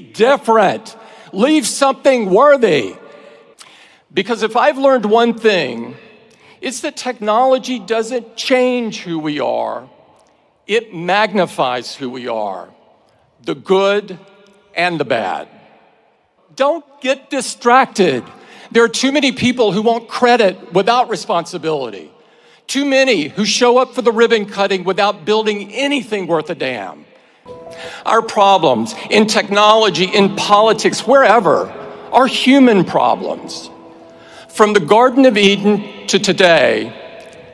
different. Leave something worthy. Because if I've learned one thing, it's that technology doesn't change who we are. It magnifies who we are, the good and the bad. Don't get distracted. There are too many people who want credit without responsibility. Too many who show up for the ribbon cutting without building anything worth a damn. Our problems in technology, in politics, wherever, are human problems. From the Garden of Eden to today,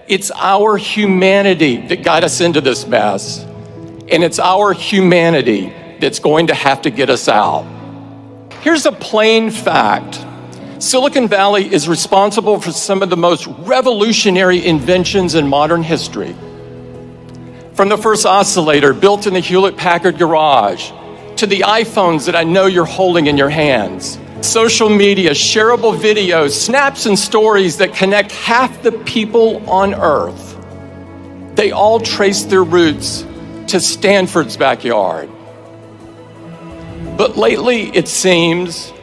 it's our humanity that got us into this mess, and it's our humanity that's going to have to get us out. Here's a plain fact. Silicon Valley is responsible for some of the most revolutionary inventions in modern history. From the first oscillator built in the Hewlett-Packard garage, to the iPhones that I know you're holding in your hands, social media, shareable videos, snaps and stories that connect half the people on Earth. They all trace their roots to Stanford's backyard. But lately, it seems,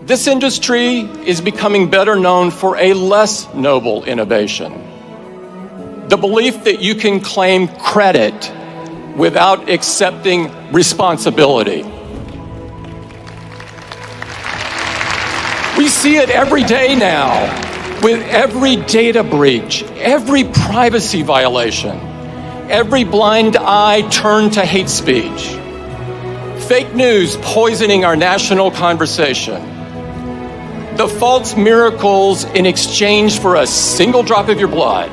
this industry is becoming better known for a less noble innovation. The belief that you can claim credit without accepting responsibility. We see it every day now, with every data breach, every privacy violation, every blind eye turned to hate speech, fake news poisoning our national conversation, the false miracles in exchange for a single drop of your blood.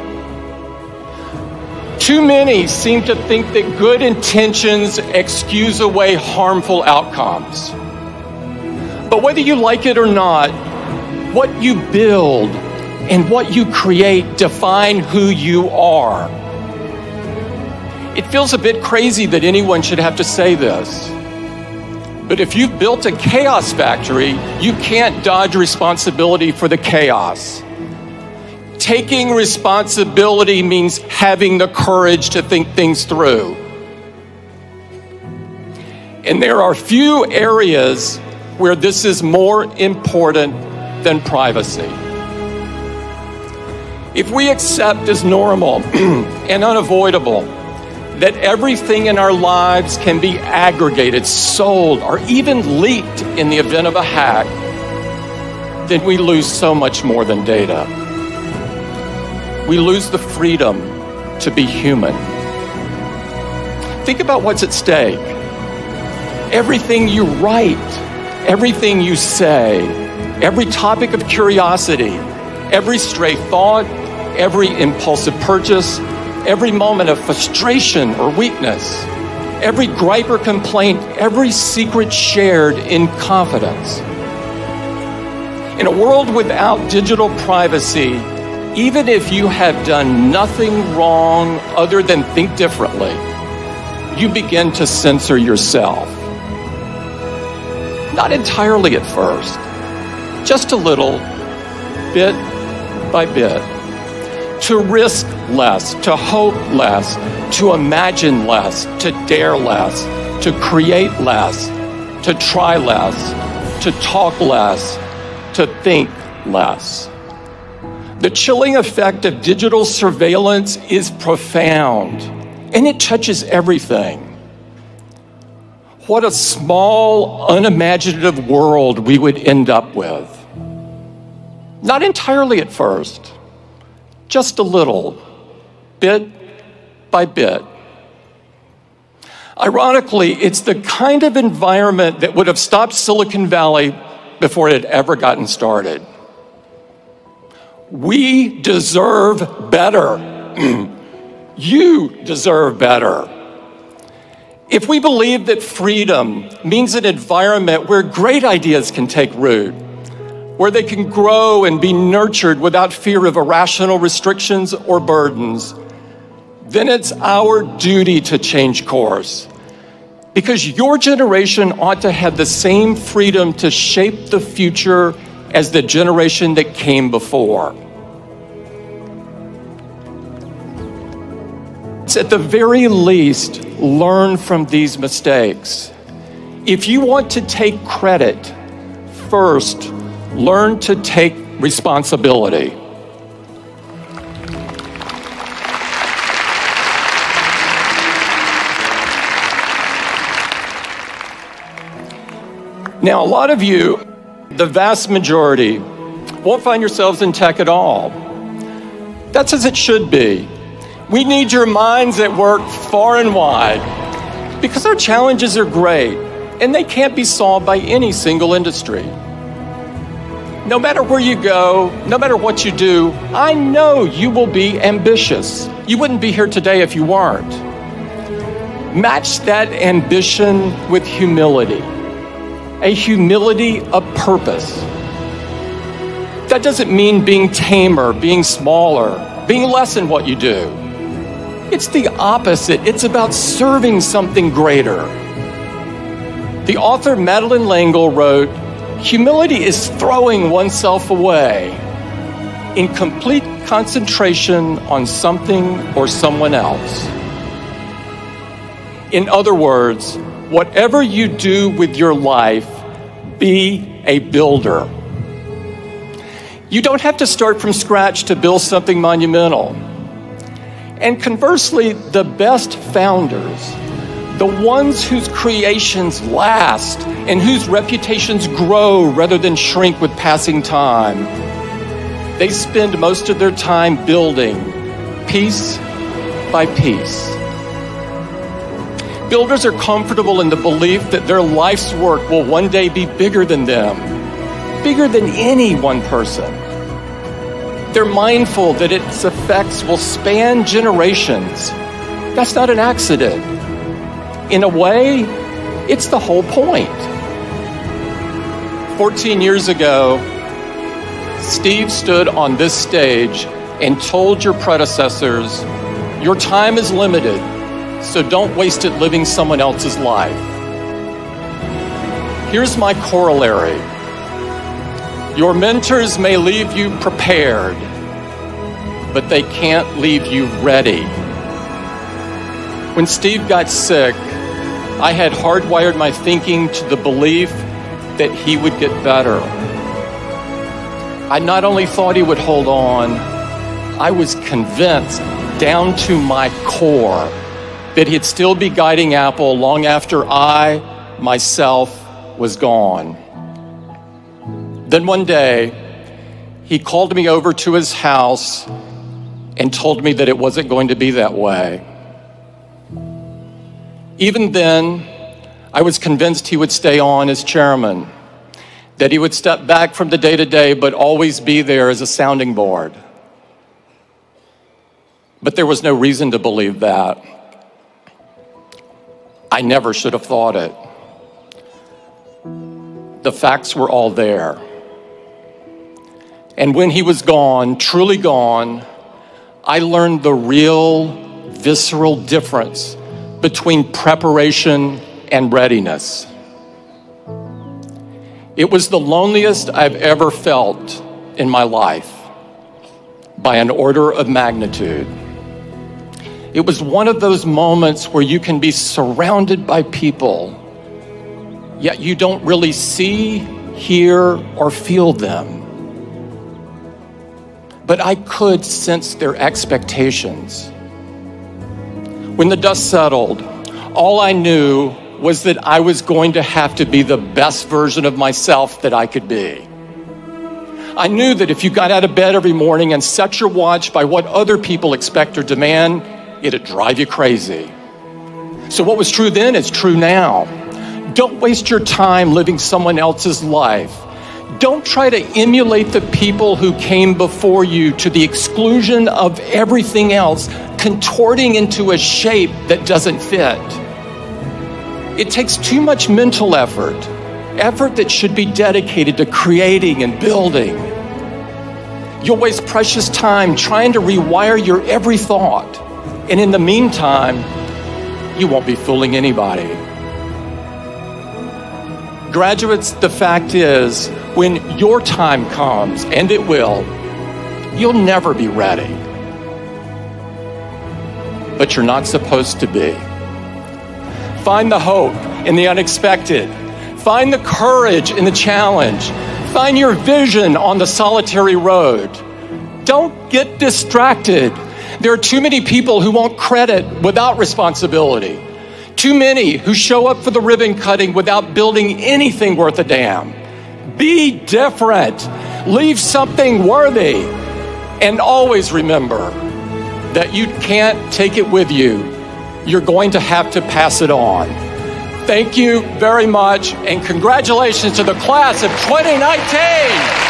Too many seem to think that good intentions excuse away harmful outcomes. But whether you like it or not, what you build and what you create define who you are. It feels a bit crazy that anyone should have to say this. But if you've built a chaos factory, you can't dodge responsibility for the chaos. Taking responsibility means having the courage to think things through. And there are few areas where this is more important than privacy. If we accept as normal and unavoidable that everything in our lives can be aggregated, sold, or even leaked in the event of a hack, then we lose so much more than data. We lose the freedom to be human. Think about what's at stake. Everything you write, everything you say, every topic of curiosity, every stray thought, every impulsive purchase, every moment of frustration or weakness, every gripe or complaint, every secret shared in confidence. In a world without digital privacy, even if you have done nothing wrong other than think differently, you begin to censor yourself. Not entirely at first, just a little, bit by bit. To risk less, to hope less, to imagine less, to dare less, to create less, to try less, to talk less, to think less. The chilling effect of digital surveillance is profound, and it touches everything. What a small, unimaginative world we would end up with. Not entirely at first, just a little, bit by bit. Ironically, it's the kind of environment that would have stopped Silicon Valley before it had ever gotten started. We deserve better. You deserve better. If we believe that freedom means an environment where great ideas can take root, where they can grow and be nurtured without fear of irrational restrictions or burdens, then it's our duty to change course. Because your generation ought to have the same freedom to shape the future as the generation that came before. At the very least, learn from these mistakes. If you want to take credit, first, learn to take responsibility. Now, a lot of you, the vast majority, won't find yourselves in tech at all. That's as it should be. We need your minds at work far and wide because our challenges are great and they can't be solved by any single industry. No matter where you go, no matter what you do, I know you will be ambitious. You wouldn't be here today if you weren't. Match that ambition with humility. A humility of purpose. That doesn't mean being tamer, being smaller, being less in what you do. It's the opposite. It's about serving something greater. The author Madeleine L'Engle wrote, "Humility is throwing oneself away in complete concentration on something or someone else." In other words, whatever you do with your life, be a builder. You don't have to start from scratch to build something monumental. And conversely, the best founders, the ones whose creations last and whose reputations grow rather than shrink with passing time, they spend most of their time building piece by piece. Builders are comfortable in the belief that their life's work will one day be bigger than them, bigger than any one person. They're mindful that its effects will span generations. That's not an accident. In a way, it's the whole point. 14 years ago, Steve stood on this stage and told your predecessors, "Your time is limited, so don't waste it living someone else's life." Here's my corollary. Your mentors may leave you prepared, but they can't leave you ready. When Steve got sick, I had hardwired my thinking to the belief that he would get better. I not only thought he would hold on, I was convinced down to my core that he'd still be guiding Apple long after I, myself, was gone. Then one day, he called me over to his house and told me that it wasn't going to be that way. Even then, I was convinced he would stay on as chairman, that he would step back from the day-to-day but always be there as a sounding board. But there was no reason to believe that. I never should have thought it. The facts were all there. And when he was gone, truly gone, I learned the real, visceral difference between preparation and readiness. It was the loneliest I've ever felt in my life, by an order of magnitude. It was one of those moments where you can be surrounded by people, yet you don't really see, hear, or feel them. But I could sense their expectations. When the dust settled, all I knew was that I was going to have to be the best version of myself that I could be. I knew that if you got out of bed every morning and set your watch by what other people expect or demand, it'd drive you crazy. So what was true then is true now. Don't waste your time living someone else's life. Don't try to emulate the people who came before you to the exclusion of everything else, contorting into a shape that doesn't fit. It takes too much mental effort that should be dedicated to creating and building. You'll waste precious time trying to rewire your every thought. And in the meantime, you won't be fooling anybody. Graduates, the fact is, when your time comes, and it will, you'll never be ready. But you're not supposed to be. Find the hope in the unexpected. Find the courage in the challenge. Find your vision on the solitary road. Don't get distracted. There are too many people who want credit without responsibility. Too many who show up for the ribbon cutting without building anything worth a damn. Be different. Leave something worthy. And always remember that you can't take it with you. You're going to have to pass it on. Thank you very much, and congratulations to the class of 2019.